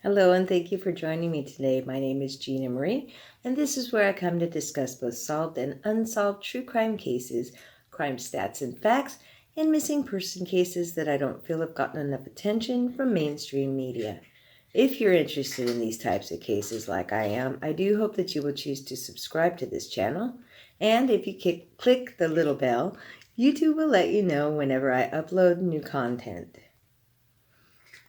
Hello, and thank you for joining me today. My name is Gina Marie, and this is where I come to discuss both solved and unsolved true crime cases, crime stats and facts, and missing person cases that I don't feel have gotten enough attention from mainstream media. If you're interested in these types of cases like I am, I do hope that you will choose to subscribe to this channel. And if you click the little bell, YouTube will let you know whenever I upload new content.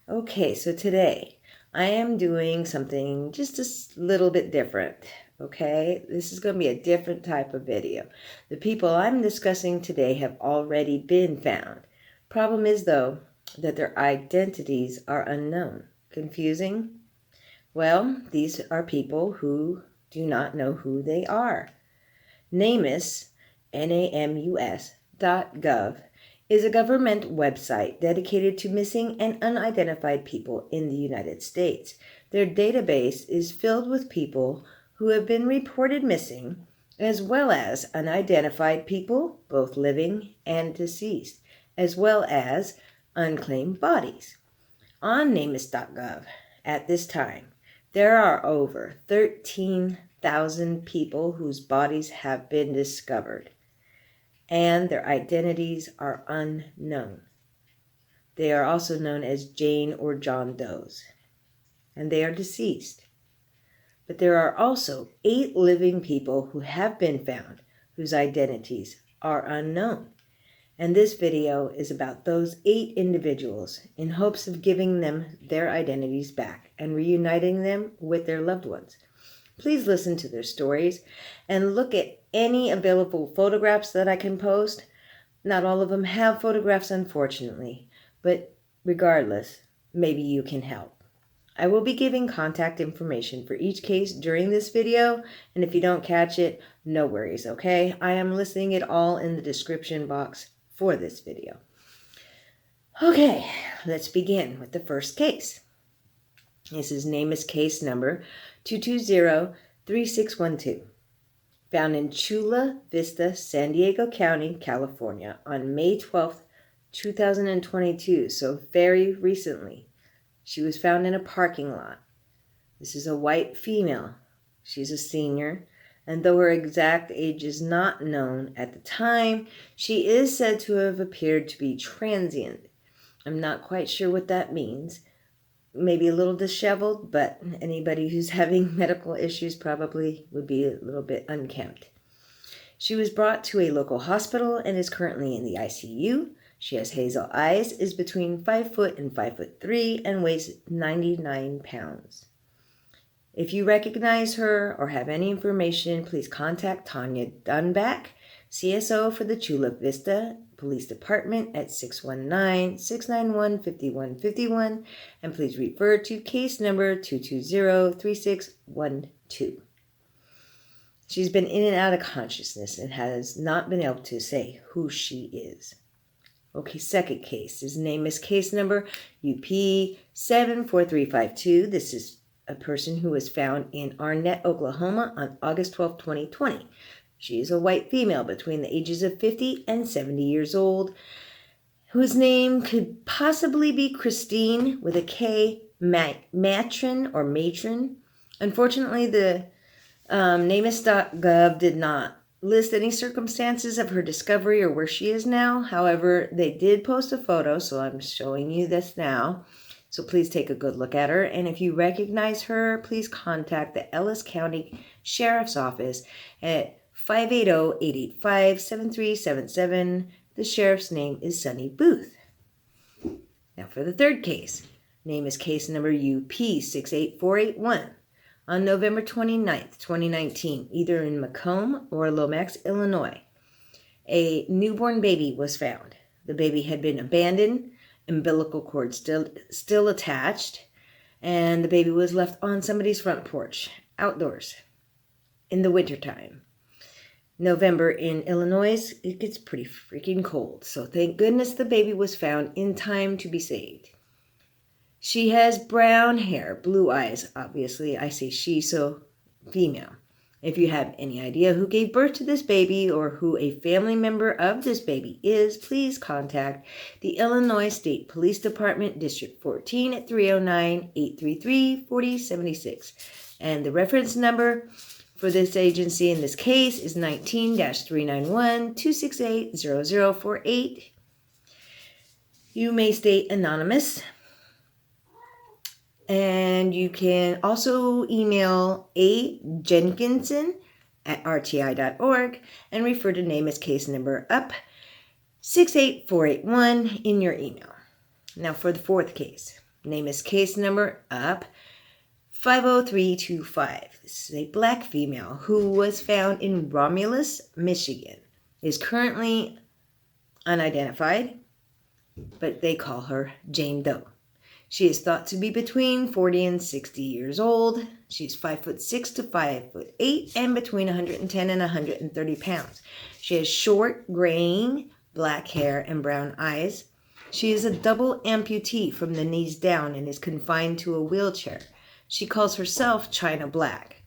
Okay, so today I am doing something just a little bit different, okay? This is going to be a different type of video. The people I'm discussing today have already been found. Problem is, though, that their identities are unknown. Confusing? Well, these are people who do not know who they are. NAMUS, NAMUS.gov, is a government website dedicated to missing and unidentified people in the United States. Their database is filled with people who have been reported missing, as well as unidentified people, both living and deceased, as well as unclaimed bodies. On NAMUS.gov, at this time, there are over 13,000 people whose bodies have been discovered, and their identities are unknown. They are also known as Jane or John Does, and they are deceased. But there are also 8 living people who have been found whose identities are unknown. And this video is about those 8 individuals in hopes of giving them their identities back and reuniting them with their loved ones. Please listen to their stories and look at any available photographs that I can post. Not all of them have photographs, unfortunately, but regardless, maybe you can help. I will be giving contact information for each case during this video, and if you don't catch it, no worries, okay? I am listing it all in the description box for this video. Okay, let's begin with the first case. This is NAMUS case number 220-3612, found in Chula, Vista, San Diego County, California on May 12th, 2022, so very recently. She was found in a parking lot. This is a white female. She's a senior, and though her exact age is not known at the time, she is said to have appeared to be transient. I'm not quite sure what that means. Maybe a little disheveled, but anybody who's having medical issues probably would be a little bit unkempt. She was brought to a local hospital and is currently in the ICU. She has hazel eyes, is between 5 foot and 5'3", and weighs 99 pounds. If you recognize her or have any information, please contact Tonia Dunnebacke, CSO for the Chula Vista Police Department at 619-691-5151, and please refer to case number 220-3612. She's been in and out of consciousness and has not been able to say who she is. Okay, second case. His name is case number UP74352. This is a person who was found in Arnette, Oklahoma on August 12, 2020. She is a white female between the ages of 50 and 70 years old, whose name could possibly be Christine with a K, matron or matron. Unfortunately, the NAMUS.gov did not list any circumstances of her discovery or where she is now. However, they did post a photo, so I'm showing you this now. So please take a good look at her. And if you recognize her, please contact the Ellis County Sheriff's Office at 580-885-7377. The sheriff's name is Sonny Booth. Now for the third case. Name is case number UP68481. On November 29th, 2019, either in Macomber or Lomax, Illinois, a newborn baby was found. The baby had been abandoned, umbilical cord still attached, and the baby was left on somebody's front porch, outdoors, in the wintertime. November in Illinois, it gets pretty freaking cold, so thank goodness the baby was found in time to be saved. She has brown hair, blue eyes, obviously. I say she, so female. If you have any idea who gave birth to this baby or who a family member of this baby is, please contact the Illinois State Police Department, District 14 at 309-833-4076. And the reference number for this agency in this case is 19-391-268-0048. You may state anonymous. And you can also email ajenkinson@rti.org and refer to NAMUS case number up 68481 in your email. Now for the fourth case, NAMUS case number up 50325. This is a black female who was found in Romulus, Michigan. Is currently unidentified, but they call her Jane Doe. She is thought to be between 40 and 60 years old. She's 5'6" to 5'8" and between 110 and 130 pounds. She has short, graying, black hair and brown eyes. She is a double amputee from the knees down and is confined to a wheelchair. She calls herself China Black.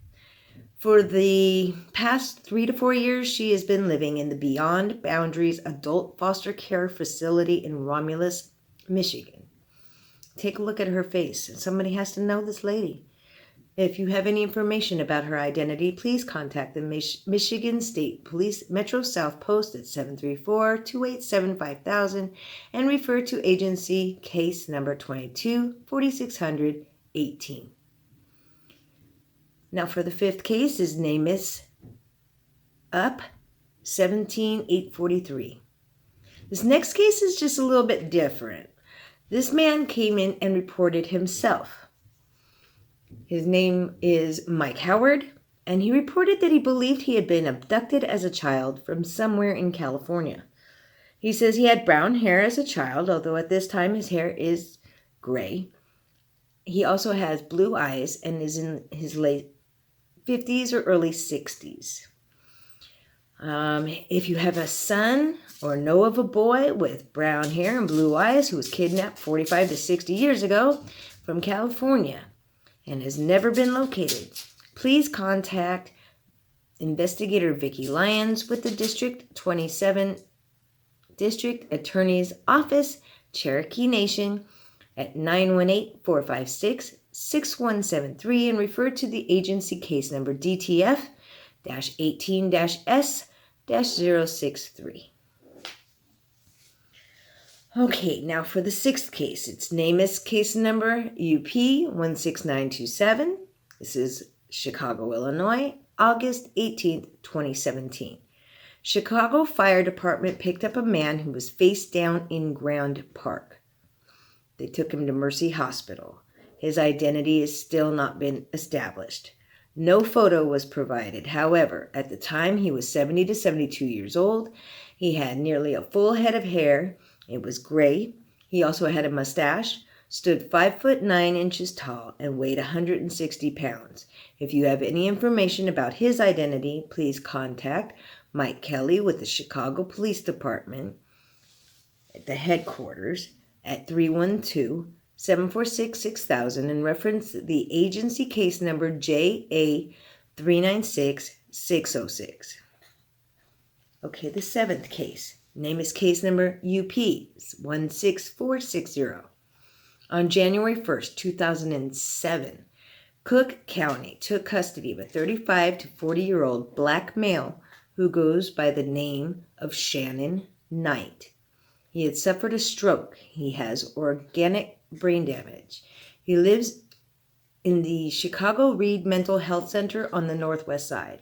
For the past 3 to 4 years, she has been living in the Beyond Boundaries Adult Foster Care Facility in Romulus, Michigan. Take a look at her face. Somebody has to know this lady. If you have any information about her identity, please contact the Michigan State Police Metro South Post at 734-287-5000 and refer to agency case number 22-4618. Now for the fifth case is NAMUS up 17843. This next case is just a little bit different. This man came in and reported himself. His name is Mike Howard, and he reported that he believed he had been abducted as a child from somewhere in California. He says he had brown hair as a child, although at this time his hair is gray. He also has blue eyes and is in his late 50s or early 60s. If you have a son or know of a boy with brown hair and blue eyes who was kidnapped 45 to 60 years ago from California and has never been located, please contact investigator Vicky Lyons with the District 27 District Attorney's Office, Cherokee Nation, at 918-456-6173 and refer to the agency case number DTF-18-S-063. Okay, now for the sixth case. It's NAMUS case number UP16927. This is Chicago, Illinois, August 18th, 2017. Chicago Fire Department picked up a man who was face down in Grand Park. They took him to Mercy Hospital. His identity has still not been established. No photo was provided. However, at the time he was 70 to 72 years old. He had nearly a full head of hair. It was gray. He also had a mustache, stood 5'9" tall, and weighed 160 pounds. If you have any information about his identity, please contact Mike Kelly with the Chicago Police Department at the headquarters at 312-746-6000 and reference the agency case number JA396606. Okay, the seventh case. NAMUS case number UP16460. On January 1st, 2007, Cook County took custody of a 35 to 40-year-old black male who goes by the name of Shannon Knight. He had suffered a stroke. He has organic brain damage. He lives in the Chicago Reed Mental Health Center on the northwest side.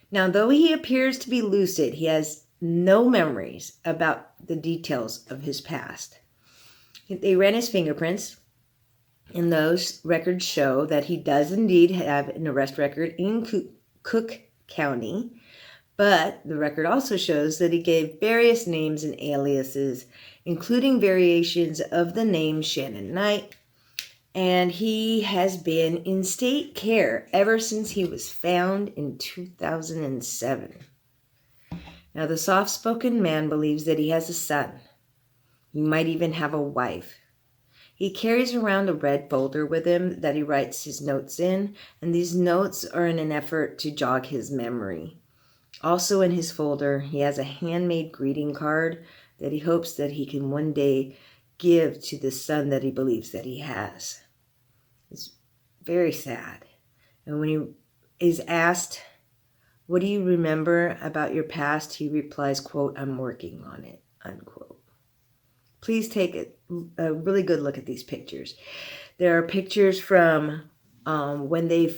Now, though he appears to be lucid, he has no memories about the details of his past. They ran his fingerprints, and those records show that he does indeed have an arrest record in Cook County, but the record also shows that he gave various names and aliases, including variations of the name Shannon Knight, and he has been in state care ever since he was found in 2007. Now, the soft-spoken man believes that he has a son. He might even have a wife. He carries around a red folder with him that he writes his notes in, and these notes are in an effort to jog his memory. Also in his folder, he has a handmade greeting card that he hopes that he can one day give to the son that he believes that he has. It's very sad. And when he is asked, "What do you remember about your past?" he replies, quote, "I'm working on it," unquote. Please take a really good look at these pictures. There are pictures from when they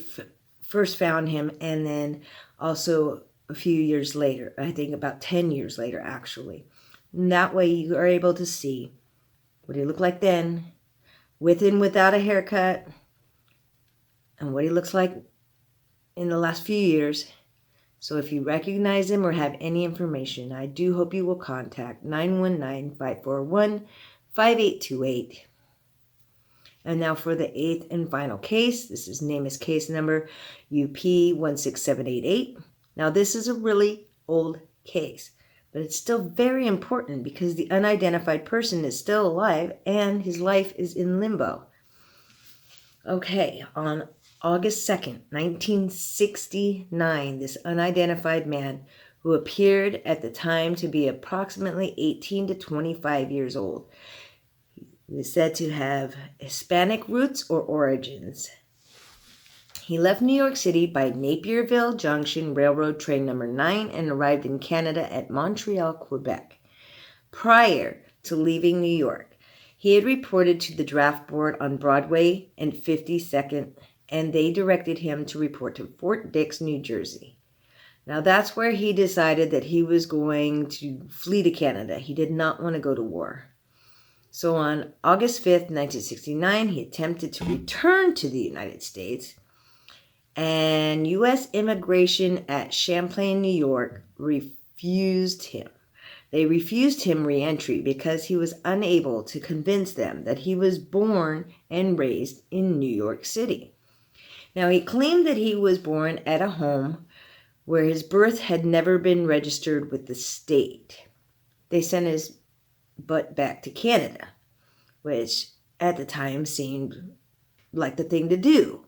first found him, and then also a few years later, I think about 10 years later, actually. And that way you are able to see what he looked like then, with and without a haircut, and what he looks like in the last few years. So if you recognize him or have any information, I do hope you will contact 919-541-5828. And now for the 8th and final case. This is NAMUS case number UP16788. Now this is a really old case, but it's still very important because the unidentified person is still alive and his life is in limbo. Okay, on August 2nd, 1969, this unidentified man, who appeared at the time to be approximately 18 to 25 years old, he is said to have Hispanic roots or origins. He left New York City by Napierville Junction Railroad Train number 9 and arrived in Canada at Montreal, Quebec. Prior to leaving New York, he had reported to the draft board on Broadway and 52nd, and they directed him to report to Fort Dix, New Jersey. Now that's where he decided that he was going to flee to Canada. He did not want to go to war. So on August 5th, 1969, he attempted to return to the United States, and U.S. immigration at Champlain, New York, refused him. They refused him re-entry because he was unable to convince them that he was born and raised in New York City. Now, he claimed that he was born at a home where his birth had never been registered with the state. They sent his butt back to Canada, which at the time seemed like the thing to do.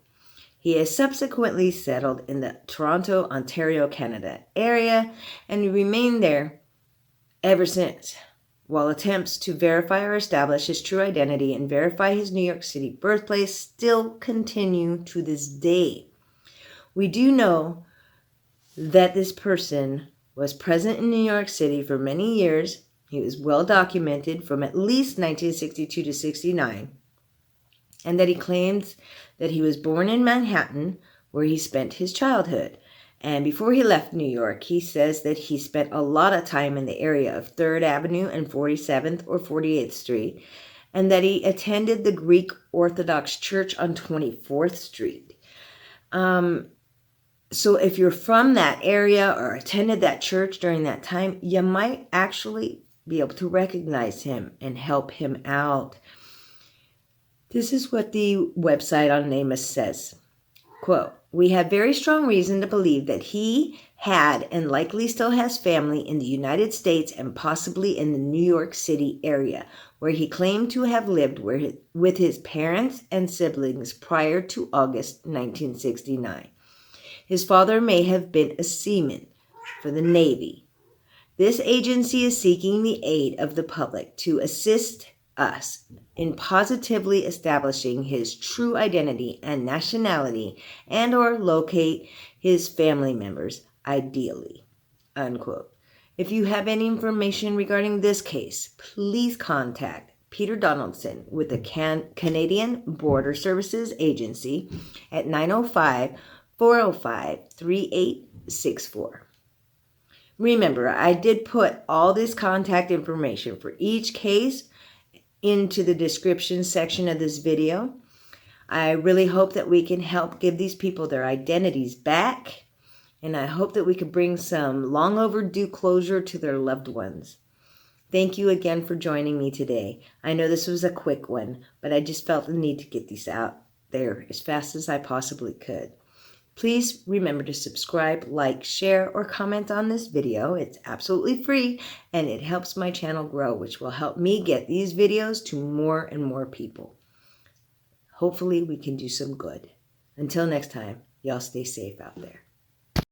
He has subsequently settled in the Toronto, Ontario, Canada area, and he remained there ever since, while attempts to verify or establish his true identity and verify his New York City birthplace still continue to this day. We do know that this person was present in New York City for many years. He was well documented from at least 1962 to 69, and that he claims that he was born in Manhattan, where he spent his childhood. And before he left New York, he says that he spent a lot of time in the area of 3rd Avenue and 47th or 48th Street, and that he attended the Greek Orthodox Church on 24th Street. So if you're from that area or attended that church during that time, you might actually be able to recognize him and help him out. This is what the website on NAMUS says. Quote, "We have very strong reason to believe that he had and likely still has family in the United States and possibly in the New York City area, where he claimed to have lived with his parents and siblings prior to August 1969. His father may have been a seaman for the Navy. This agency is seeking the aid of the public to assist us in positively establishing his true identity and nationality and or locate his family members, ideally," unquote. If you have any information regarding this case, please contact Peter Donaldson with the Canadian Border Services Agency at 905-405-3864. Remember, I did put all this contact information for each case into the description section of this video. I really hope that we can help give these people their identities back, and I hope that we can bring some long overdue closure to their loved ones. Thank you again for joining me today. I know this was a quick one, but I just felt the need to get these out there as fast as I possibly could. Please remember to subscribe, like, share, or comment on this video. It's absolutely free, and it helps my channel grow, which will help me get these videos to more and more people. Hopefully we can do some good. Until next time, y'all stay safe out there.